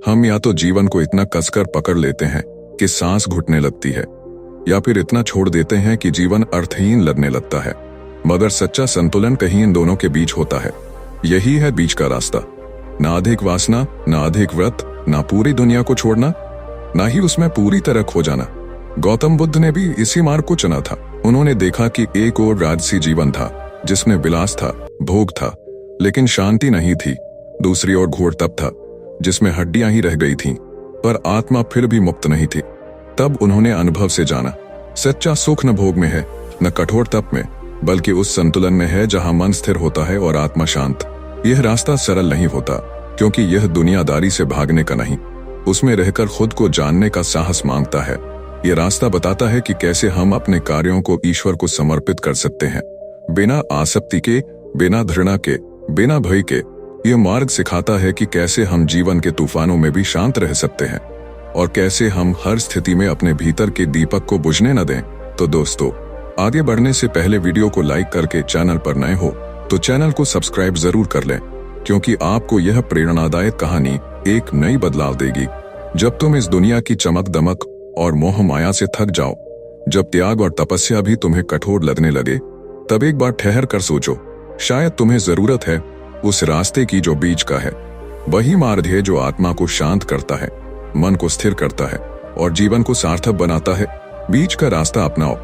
हम या तो जीवन को इतना कसकर पकड़ लेते हैं कि सांस घुटने लगती है, या फिर इतना छोड़ देते हैं कि जीवन अर्थहीन लगने लगता है। मगर सच्चा संतुलन कहीं इन दोनों के बीच होता है। यही है बीच का रास्ता। ना अधिक वासना, ना अधिक व्रत, ना पूरी दुनिया को छोड़ना, ना ही उसमें पूरी तरह खो जाना। गौतम बुद्ध ने भी इसी मार्ग को चुना था। उन्होंने देखा कि एक और राजसी जीवन था जिसमें विलास था, भोग था, लेकिन शांति नहीं थी। दूसरी ओर घोर तप था जिसमें हड्डियां ही रह गई थीं, पर आत्मा फिर भी मुक्त नहीं थी। तब उन्होंने अनुभव से जाना, सच्चा सुख न भोग में है, न कठोर तप में, बल्कि उस संतुलन में है जहां मन स्थिर होता है और आत्मा शांत। यह रास्ता सरल नहीं होता, क्योंकि यह दुनियादारी से भागने का नहीं, उसमें रहकर खुद को जानने का साहस मांगता है। यह रास्ता बताता है कि कैसे हम अपने कार्यों को ईश्वर को समर्पित कर सकते हैं, बिना आसक्ति के, बिना घृणा के, बिना भय के। यह मार्ग सिखाता है कि कैसे हम जीवन के तूफानों में भी शांत रह सकते हैं और कैसे हम हर स्थिति में अपने भीतर के दीपक को बुझने न दें। तो दोस्तों, आगे बढ़ने से पहले वीडियो को लाइक करके चैनल पर नए हो तो चैनल को सब्सक्राइब जरूर कर लें, क्योंकि आपको यह प्रेरणादायक कहानी एक नई बदलाव देगी। जब तुम इस दुनिया की चमक दमक और मोह माया से थक जाओ, जब त्याग और तपस्या भी तुम्हें कठोर लगने लगे, तब एक बार ठहर कर सोचो, शायद तुम्हें जरूरत है उस रास्ते की जो बीच का है। वही मार्ग है जो आत्मा को शांत करता है, मन को स्थिर करता है और जीवन को सार्थक बनाता है। बीच का रास्ता अपनाओ,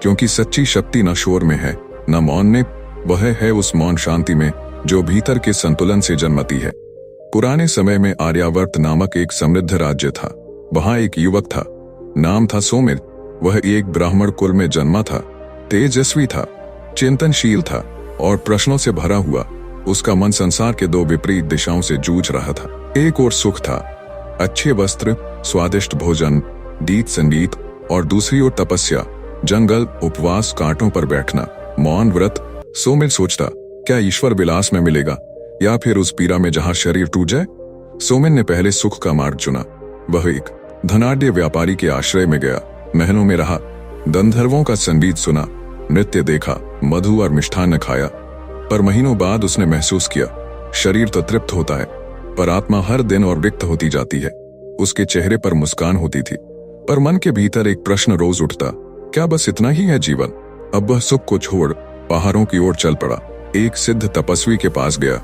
क्योंकि सच्ची शक्ति न शोर में है, न मौन में, वह है उस मौन शांति में जो भीतर के संतुलन से जन्मती है। पुराने समय में आर्यावर्त नामक एक समृद्ध राज्य था। वहां एक युवक था, नाम था सोमिर। वह एक ब्राह्मण कुल में जन्मा था, तेजस्वी था, चिंतनशील था और प्रश्नों से भरा हुआ। उसका मन संसार के दो विपरीत दिशाओं से जूझ रहा था। एक ओर सुख था, अच्छे वस्त्र, स्वादिष्ट भोजन, गीत संगीत, और दूसरी ओर तपस्या, जंगल, उपवास, कांटों पर बैठना, मौन, व्रत। सोमिर सोचता, क्या ईश्वर विलास में मिलेगा या फिर उस पीड़ा में जहां शरीर टूट जाए? सोमिर ने पहले सुख का मार्ग चुना। वह एक धनाढ्य व्यापारी के आश्रय में गया, महलों में रहा, गंधर्वों का संगीत सुना, नृत्य देखा, मधु और मिष्ठान्न खाया। पर महीनों बाद उसने महसूस किया, शरीर तो तृप्त होता है, पर आत्मा हर दिन और रिक्त होती जाती है। उसके चेहरे पर मुस्कान होती थी, पर मन के भीतर एक प्रश्न रोज उठता, क्या बस इतना ही है जीवन? अब वह सुख को छोड़ पहाड़ों की ओर चल पड़ा। एक सिद्ध तपस्वी के पास गया,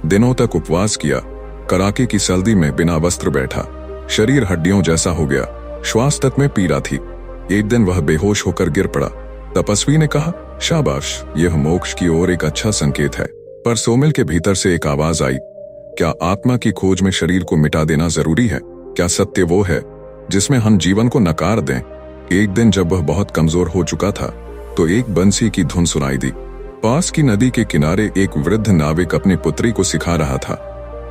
दिनों तक उपवास किया, कड़ाके की सर्दी में बिना वस्त्र बैठा। शरीर हड्डियों जैसा हो गया, श्वास तक में पीड़ा थी। एक दिन वह बेहोश होकर गिर पड़ा। तपस्वी ने कहा, शाबाश, यह मोक्ष की ओर एक अच्छा संकेत है। पर सोमिल के भीतर से एक आवाज आई, क्या आत्मा की खोज में शरीर को मिटा देना जरूरी है? क्या सत्य वो है जिसमें हम जीवन को नकार दें? एक दिन जब वह बहुत कमजोर हो चुका था, तो एक बंसी की धुन सुनाई दी। पास की नदी के किनारे एक वृद्ध नाविक अपनी पुत्री को सिखा रहा था।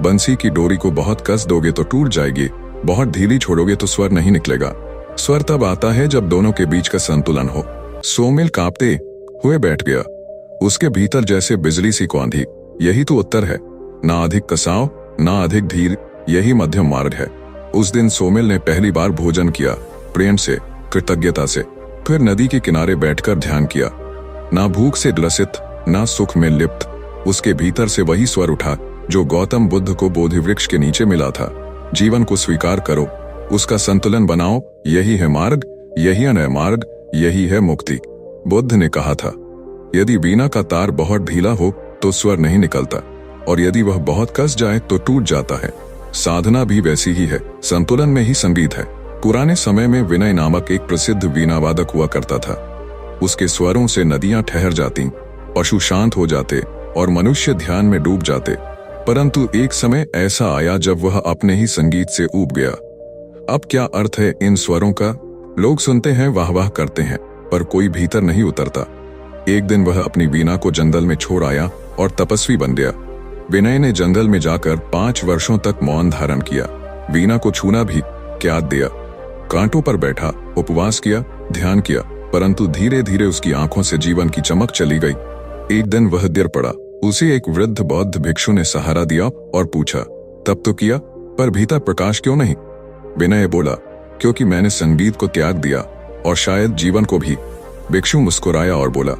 बंसी की डोरी को बहुत कस दोगे तो टूट जाएगी, बहुत ढीली छोड़ोगे तो स्वर नहीं निकलेगा। स्वर तब आता है जब दोनों के बीच का संतुलन हो। सोमिल कांपते हुए बैठ गया। उसके भीतर जैसे बिजली सी कौंधी। यही तो उत्तर है, ना अधिक कसाव, ना अधिक धीर, यही मध्यम मार्ग है। उस दिन सोमिल ने पहली बार भोजन किया, प्रेम से, कृतज्ञता से। फिर नदी के किनारे बैठकर ध्यान किया, ना भूख से ग्रसित, ना सुख में लिप्त। उसके भीतर से वही स्वर उठा जो गौतम बुद्ध को बोधि वृक्ष के नीचे मिला था, जीवन को स्वीकार करो, उसका संतुलन बनाओ, यही है मार्ग, यही है मार्ग, यही है मुक्ति। बुद्ध ने कहा था, यदि वीणा का तार बहुत ढीला हो तो स्वर नहीं निकलता, और यदि वह बहुत कस जाए तो टूट जाता है। साधना भी वैसी ही है, संतुलन में ही संगीत है। पुराने समय में विनय नामक एक प्रसिद्ध वीणा वादक हुआ करता था। उसके स्वरों से नदियां ठहर जाती, पशु शांत हो जाते और मनुष्य ध्यान में डूब जाते। परंतु एक समय ऐसा आया जब वह अपने ही संगीत से ऊब गया। अब क्या अर्थ है इन स्वरों का? लोग सुनते हैं, वाह वाह करते हैं, पर कोई भीतर नहीं उतरता। एक दिन वह अपनी वीणा को जंगल में छोड़ आया और तपस्वी बन गया। विनय ने जंगल में जाकर 5 वर्षों तक मौन धारण किया, वीणा को छूना भी त्याग दिया, कांटों पर बैठा, उपवास किया, ध्यान किया, परंतु धीरे धीरे उसकी आंखों से जीवन की चमक चली गई। एक दिन वह गिर पड़ा। उसे एक वृद्ध बौद्ध भिक्षु ने सहारा दिया और पूछा, तब तो किया, पर भीतर प्रकाश क्यों नहीं? विनय बोला, क्योंकि मैंने संगीत को त्याग दिया और शायद जीवन को भी। भिक्षु मुस्कुराया और बोला,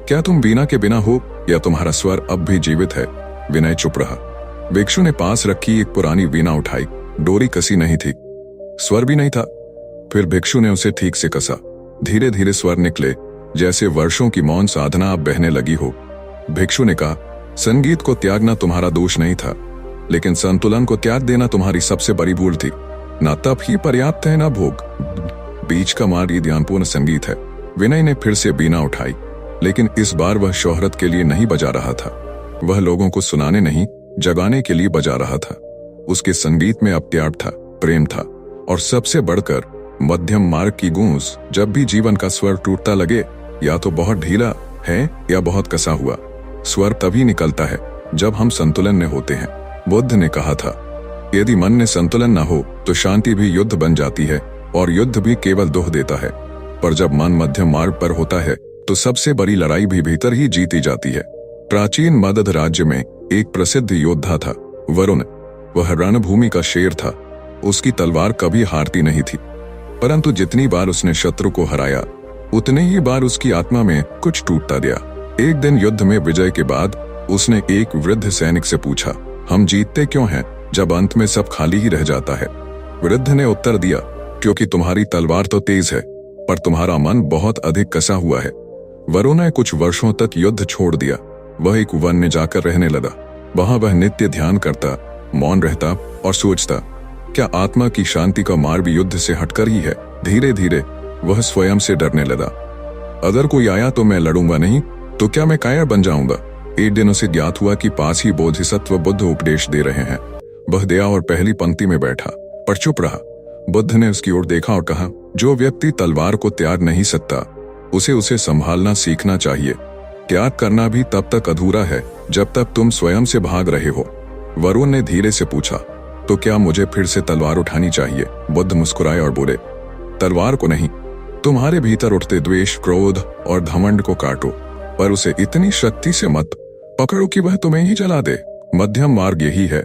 क्या तुम वीणा के बिना हो या तुम्हारा स्वर अब भी जीवित है? विनय चुप रहा। भिक्षु ने पास रखी एक पुरानी वीणा उठाई, डोरी कसी नहीं थी, स्वर भी नहीं था। फिर भिक्षु ने उसे ठीक से कसा। धीरे धीरे स्वर निकले, जैसे वर्षों की मौन साधना अब बहने लगी हो। भिक्षु ने कहा, संगीत को त्यागना तुम्हारा दोष नहीं था, लेकिन संतुलन को त्याग देना तुम्हारी सबसे बड़ी भूल थी। ना तप ही पर्याप्त है, ना भोग। बीच का मार्ग ये ध्यानपूर्ण संगीत है। विनय ने फिर से बीना उठाई, लेकिन इस बार वह शोहरत के लिए नहीं बजा रहा था। वह लोगों को सुनाने नहीं, जगाने के लिए बजा रहा था। उसके संगीत में अब त्याग था, प्रेम था, और सबसे बढ़कर मध्यम मार्ग की गूंज। जब भी जीवन का स्वर टूटता लगे, या तो बहुत ढीला है या बहुत कसा हुआ, स्वर तभी निकलता है जब हम संतुलन में होते हैं। बुद्ध ने कहा था, यदि मन में संतुलन न हो तो शांति भी युद्ध बन जाती है, और युद्ध भी केवल दुख देता है। पर जब मन मध्यम मार्ग पर होता है तो सबसे बड़ी लड़ाई भी भीतर ही जीती जाती है। प्राचीन मगध राज्य में एक प्रसिद्ध योद्धा था, वरुण। वह रणभूमि का शेर था। उसकी तलवार कभी हारती नहीं थी, परंतु जितनी बार उसने शत्रु को हराया, उतने ही बार उसकी आत्मा में कुछ टूटता गया। एक दिन युद्ध में विजय के बाद उसने एक वृद्ध सैनिक से पूछा, हम जीतते क्यों हैं जब अंत में सब खाली ही रह जाता है? वृद्ध ने उत्तर दिया, क्योंकि तुम्हारी तलवार तो तेज है, पर तुम्हारा मन बहुत अधिक कसा हुआ है। वरुण ने कुछ वर्षों तक युद्ध छोड़ दिया। वह एक वन में जाकर रहने लगा। वहां वह नित्य ध्यान करता, मौन रहता और सोचता, क्या आत्मा की शांति का मार्ग युद्ध से हटकर ही है? धीरे धीरे वह स्वयं से डरने लगा। अगर कोई आया तो मैं लड़ूंगा नहीं, तो क्या मैं कायर बन जाऊंगा? एक दिन उसे ज्ञात हुआ कि पास ही बोधिसत्व बुद्ध उपदेश दे रहे हैं। वह दया और पहली पंक्ति में बैठा, पर चुप रहा। बुद्ध ने उसकी ओर देखा और कहा, जो व्यक्ति तलवार को त्याग नहीं सकता, उसे संभालना सीखना चाहिए। त्याग करना भी तब तक अधूरा है जब तक तुम स्वयं से भाग रहे हो। वरुण ने धीरे से पूछा, तो क्या मुझे फिर से तलवार उठानी चाहिए? बुद्ध मुस्कुराए और बोले, तलवार को नहीं, तुम्हारे भीतर उठते द्वेष, क्रोध और घमंड को काटो, पर उसे इतनी शक्ति से मत पकड़ो कि वह तुम्हें ही जला दे। मध्यम मार्ग यही है,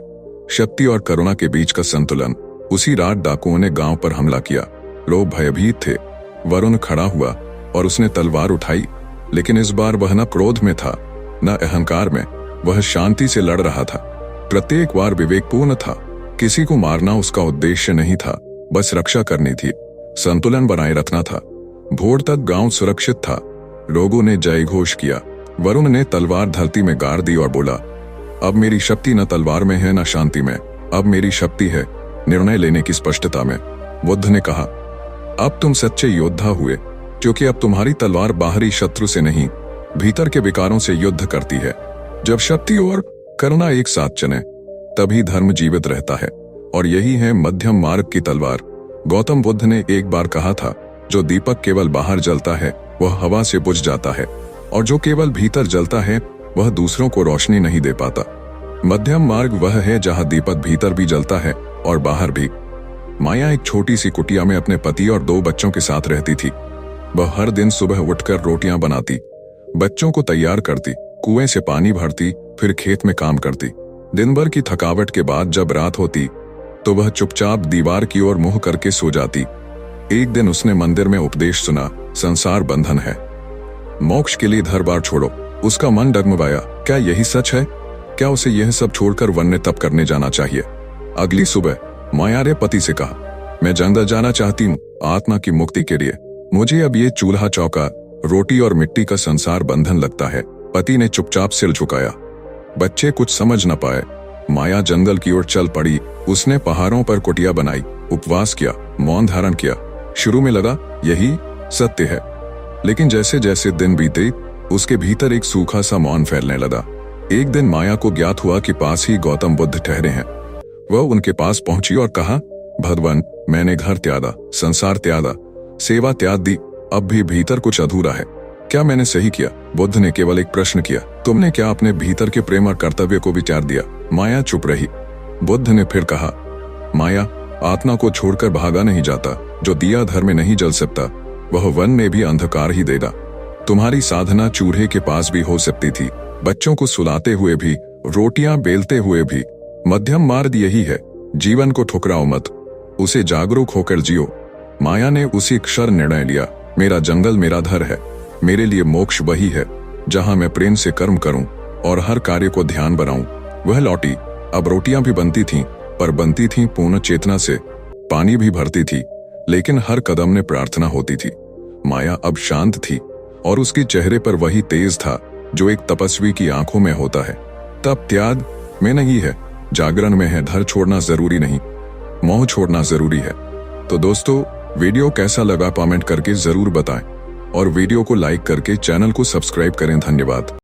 शक्ति और करुणा के बीच का संतुलन। उसी रात डाकुओं ने गांव पर हमला किया। लोग भयभीत थे। वरुण खड़ा हुआ और उसने तलवार उठाई, लेकिन इस बार वह न क्रोध में था, न अहंकार में। वह शांति से लड़ रहा था। प्रत्येक वार विवेकपूर्ण था। किसी को मारना उसका उद्देश्य नहीं था, बस रक्षा करनी थी, संतुलन बनाए रखना था। भोर तक गांव सुरक्षित था। लोगों ने जय घोष किया। वरुण ने तलवार धरती में गाड़ दी और बोला, अब मेरी शक्ति न तलवार में है न शांति में, अब मेरी शक्ति है निर्णय लेने की स्पष्टता में। बुद्ध ने कहा, अब तुम सच्चे योद्धा हुए, क्योंकि अब तुम्हारी तलवार बाहरी शत्रु से नहीं, भीतर के विकारों से युद्ध करती है। जब शक्ति और करुणा एक साथ चले, तभी धर्म जीवित रहता है, और यही है मध्यम मार्ग की तलवार। गौतम बुद्ध ने एक बार कहा था, जो दीपक केवल बाहर जलता है वह हवा से बुझ जाता है, और जो केवल भीतर जलता है वह दूसरों को रोशनी नहीं दे पाता। मध्यम मार्ग वह है जहां दीपक भीतर भी जलता है और बाहर भी। माया एक छोटी सी कुटिया में अपने पति और 2 बच्चों के साथ रहती थी। वह हर दिन सुबह उठकर रोटियां बनाती, बच्चों को तैयार करती, कुएं से पानी भरती, फिर खेत में काम करती। दिन भर की थकावट के बाद जब रात होती तो वह चुपचाप दीवार की ओर मुंह करके सो जाती। एक दिन उसने मंदिर में उपदेश सुना, संसार बंधन है, मोक्ष के लिए घर बार छोड़ो। उसका मन डगमगाया। क्या यही सच है? क्या उसे यह सब छोड़कर वन में तप करने जाना चाहिए? अगली सुबह माया ने पति से कहा, मैं जंगल जाना चाहती हूँ आत्मा की मुक्ति के लिए। मुझे अब ये चूल्हा चौका, रोटी और मिट्टी का संसार बंधन लगता है। पति ने चुपचाप सिर झुकाया। बच्चे कुछ समझ न पाए। माया जंगल की ओर चल पड़ी। उसने पहाड़ों पर कुटिया बनाई, उपवास किया, मौन धारण किया। शुरू में लगा यही सत्य है, लेकिन जैसे जैसे दिन बीते उसके भीतर एक सूखा सा मौन फैलने लगा। एक दिन माया को ज्ञात हुआ कि पास ही गौतम बुद्ध ठहरे हैं। वह उनके पास पहुंची और कहा, भगवान, मैंने घर त्यागा, संसार त्यागा, सेवा त्याग दी, अब भी भीतर कुछ अधूरा है। क्या मैंने सही किया? बुद्ध ने केवल एक प्रश्न किया, तुमने क्या अपने भीतर के प्रेम और कर्तव्य को विचार दिया? माया चुप रही। बुद्ध ने फिर कहा, माया, आत्मा को छोड़कर भागा नहीं जाता। जो दिया धर में नहीं जल सकता, वह वन में भी अंधकार ही देगा। तुम्हारी साधना चूल्हे के पास भी हो सकती थी, बच्चों को सुलाते हुए भी, रोटियां बेलते हुए भी। मध्यम मार्ग यही है, जीवन को ठुकराओ मत, उसे जागरूक होकर जियो। माया ने उसी क्षण निर्णय लिया, मेरा जंगल मेरा घर है, मेरे लिए मोक्ष वही है जहां मैं प्रेम से कर्म करूं और हर कार्य को ध्यान बनाऊं। वह लौटी। अब रोटियां भी बनती थीं, पर बनती थी पूर्ण चेतना से। पानी भी भरती थी, लेकिन हर कदम में प्रार्थना होती थी। माया अब शांत थी और उसके चेहरे पर वही तेज था जो एक तपस्वी की आंखों में होता है। तब त्याग में नहीं है, जागरण में है। धर छोड़ना जरूरी नहीं, मोह छोड़ना जरूरी है। तो दोस्तों, वीडियो कैसा लगा कमेंट करके जरूर बताएं और वीडियो को लाइक करके चैनल को सब्सक्राइब करें। धन्यवाद।